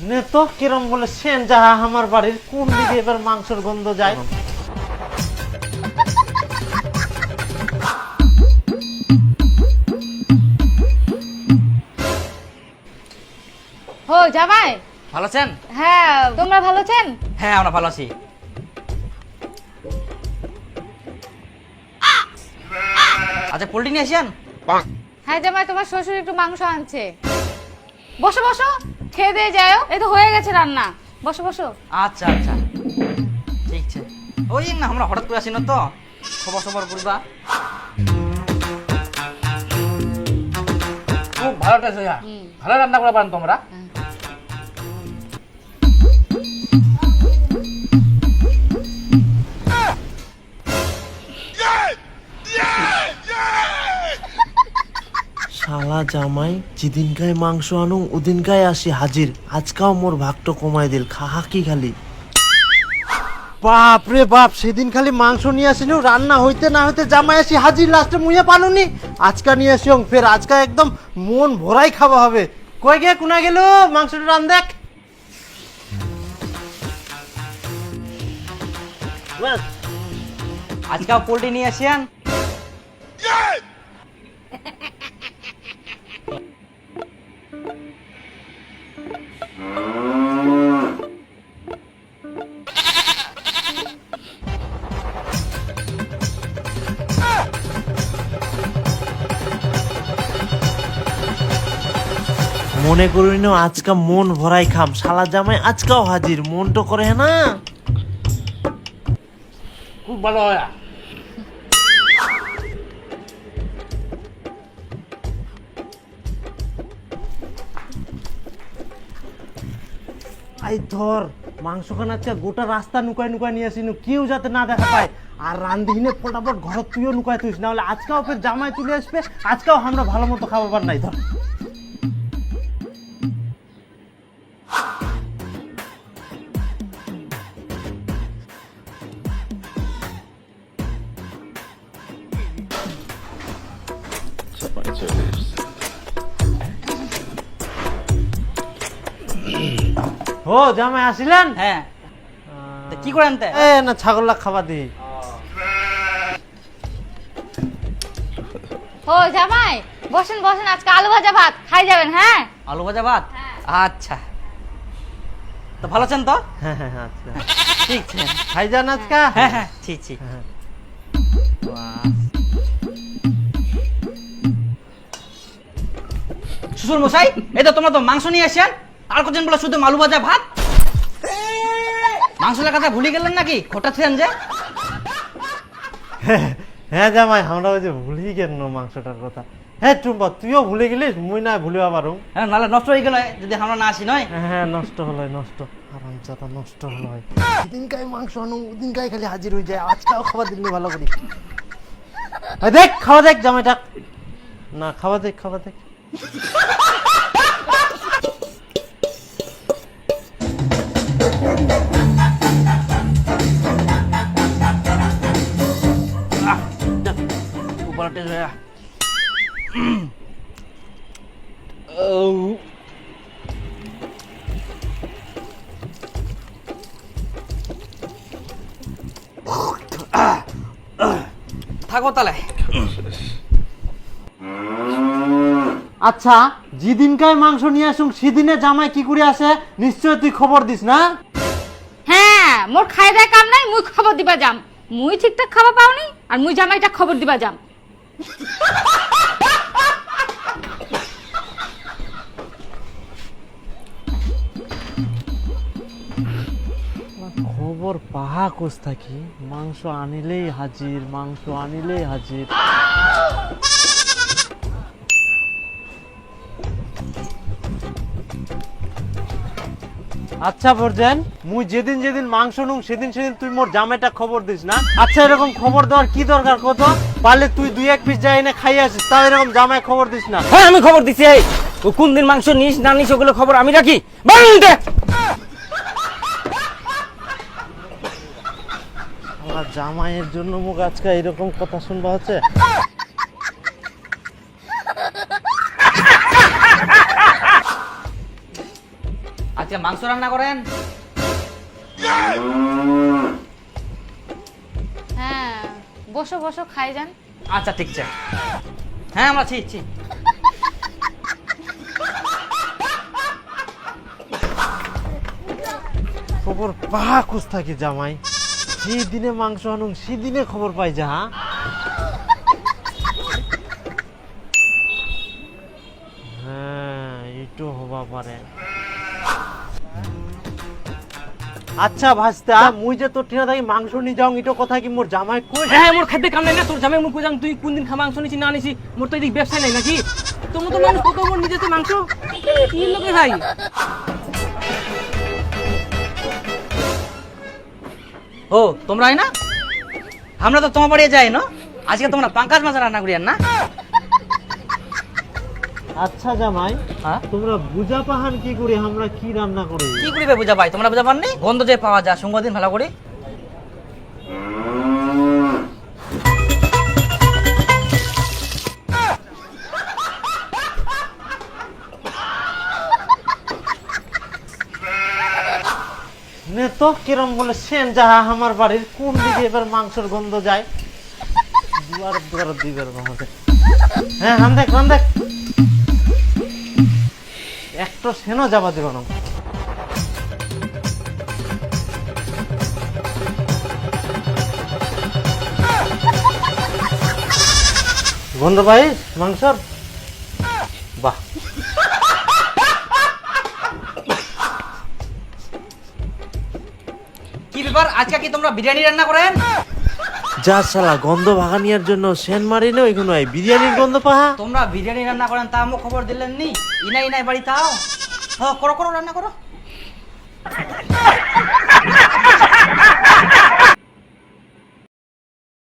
নে তো কিরম বলে সেন যাহা আমার বাড়ির কোন দিকে এবার মাংসের গন্ধ যায়। ও জামাই, ভালো আছেন? হ্যাঁ তোমরা ভালো আছেন? হ্যাঁ আমরা ভালো আছি। আচ্ছা পোল্ট্রি নিয়ে আসেন। হ্যাঁ জামাই, তোমার শ্বশুর একটু মাংস আনছে। বসো বসো, খেয়ে দিয়ে যাও, এই তো হয়ে গেছে রান্না। বসো বসো। আচ্ছা আচ্ছা ঠিক আছে। ওই না আমরা হঠাৎ করে আসি না তো, খবর সবর করবা। খুব ভালো টেস্ট হইয়া, ভালো রান্না করে পারেন তোমরা। শালা জামাই যেদিনকায় মাংস আনু ওদিনকায় আসি হাজির। আজকাও মোর ভাগটো কমাই দিল, খাহা কি খালি। বাপ রে বাপ, সেদিন খালি মাংস নিয়ে আসিনু, রান্না হইতে না হইতে জামাই আসি হাজির, লাস্টে মুইয়া পানুনি। আজকা নিয়ে আসি ফের আজকা একদম মন ভরাই খাওয়া হবে। কই গে কোনা গেল মাংসটা রান দেখ। আজকাল পোল্ট্রি নিয়ে আসেন। মনে করি না আজকা মন ভরাই খাম, শালা জামাই আজকাও হাজির, মন তো করে না। খুব ভালো হইয়া। আই ধর মাংসখান আজকে গোটা রাস্তা নুকায় নুকায় নিয়ে আসিনু, কেউ যাতে না দেখা পায়। আর রান্ধিনে ফটাফট ঘর তুইও নুকায় তুইস, না হলে আজকাও ফের জামাই চলে আসবে, আজকাও আমরা ভালো মতো খাবার নাই। ধর ও জামাই আসিলেন? হ্যাঁ তা কি করেন তে? এ না ছাগল খাবার দি। ও জামাই, বসেন বসেন, আজকে আলু ভাজা ভাত খাই যাবেন। হ্যাঁ আলু ভাজা ভাত। আচ্ছা তো ভালো আছেন তো? হ্যাঁ হ্যাঁ আচ্ছা ঠিক আছে, খাই যান আজকা। হ্যাঁ হ্যাঁ ঠিক ঠিক। শ্বশুর মশাই, এই তো তোমরা তো মাংস নিয়ে আসেন, আর কজন বলে শুধু আলু ভাজা ভাত। মাংসের কথা ভুলে গেলেন নাকি? হঠাৎ ছিলেন যে? হ্যাঁ জামাই, আমরা ওই যে ভুলি গেল মাংসটার কথা। হ্যাঁ টুম্পা, তুইও ভুলে গেলিস, মুই না ভুলিবা পারু। হ্যাঁ নাহলে নষ্ট হয়ে গেল যদি আমরা না আসি নয়। হ্যাঁ নষ্ট হলো, নষ্ট আরামজাদা নষ্ট হলো। দিনকাই মাংস আনু ওদিনকাই খালি হাজির হয়ে যায়, আজকাও খাবার দিলে ভালো করি। দেখ খাওয়া দেখ জামাইটা, না খাওয়া দেখ খাওয়া দেখ। উপরতে হয়ে থাকো তাহলে। আচ্ছা যেদিনকাই মাংস নিয়ে আসুন সেদিনে জামাই কি করে আসে, নিশ্চয় তুই খবর দিস না? হ্যাঁ, মোর খাই দেয় কাম নাই, মুই খবর দিবা যাম। মুই ঠিকঠাক খাবার পাওনি আর মুই জামাইটা খবর দিবা যাম। খবর পাহা কোস থাকি, মাংস আনিলেই হাজির, মাংস আনিলেই হাজির। আচ্ছা বর্জেন, মুই যেদিন যেদিন মাংস নুং সেদিন সেদিন তুই মোর জামাইটা খবর দিস না? আচ্ছা এরকম খবর দেওয়ার কি দরকার কত? পারলে তুই দুই এক পিস যাই এনে খাই আসিস, তাও এরকম জামাই খবর দিস না। হ্যাঁ আমি খবর দিছি। এই ও কোন দিন মাংস নিস না নিস ওগুলো খবর আমি রাখি। বলতে আমার জামাইয়ের জন্য মুখ আজকে এরকম কথা শুনবা হচ্ছে। আজকে মাংস রান্না করেন? হ্যাঁ বসো বসো খাই যান। আচ্ছা ঠিক আছে। হ্যাঁ আমরা ছি। খবর পাহা খুঁজ থাকি জামাই, যে দিনে মাংস আনুন সেদিনে খবর পাই যা। হ্যাঁ এইটো হবা পারে। আচ্ছা ভাস্তা, মুই যে তোর ঠিনা থাকি মাংস নিয়ে যাও, ইটো কথা কি মোর জামাই কই? হ্যাঁ মোর খাদ্যে কাম নাই না, তোর জামাই মুখ বুঝাং তুই কোন দিন মাংস নিছি না নিছি, মোর তো এদিক ব্যবসা নাই নাকি? তোমার তো মানুষ কত মোর নিজে তো মাংস কি লোকে ভাই। ও তোমরাই না? আমরা তো তোমার বাড়ি যাই না, আজকে তোমরা পাঙ্কাশ মাছ রান্না করিয়েন না? আচ্ছা জামাই, হ্যাঁ তোমরা বুঝা পাহান কি করি, আমরা কি রান্না করি? কি করিবে বুঝা ভাই, তোমরা বুঝা পাননি? গন্ধ যে পাওয়া যায় সঙ্গ দিন ভালো করে। নে তো কিরম বলে সেন যাহা আমার বাড়ির কোন দিকে এবার মাংসের গন্ধ যায়। দুয়ার দিবের গন্ধ। হ্যাঁ রান দেখ একটা সেনও যাবা দিব না। গন্ধ পাই মাংসর? বাহ, কি ব্যাপার, আজকে কি তোমরা বিরিয়ানি রান্না করেন? যা শালা গন্ধ ভাগানিয়ার জন্য সেন মারি না ওইখানে বিরিয়ানির গন্ধ পাহা। তোমরা বিরিয়ানি রান্না করেন তা আমাকে খবর দিলেন নি? ইনাই বাড়ি তাও। হ্যাঁ করো রান্না করো।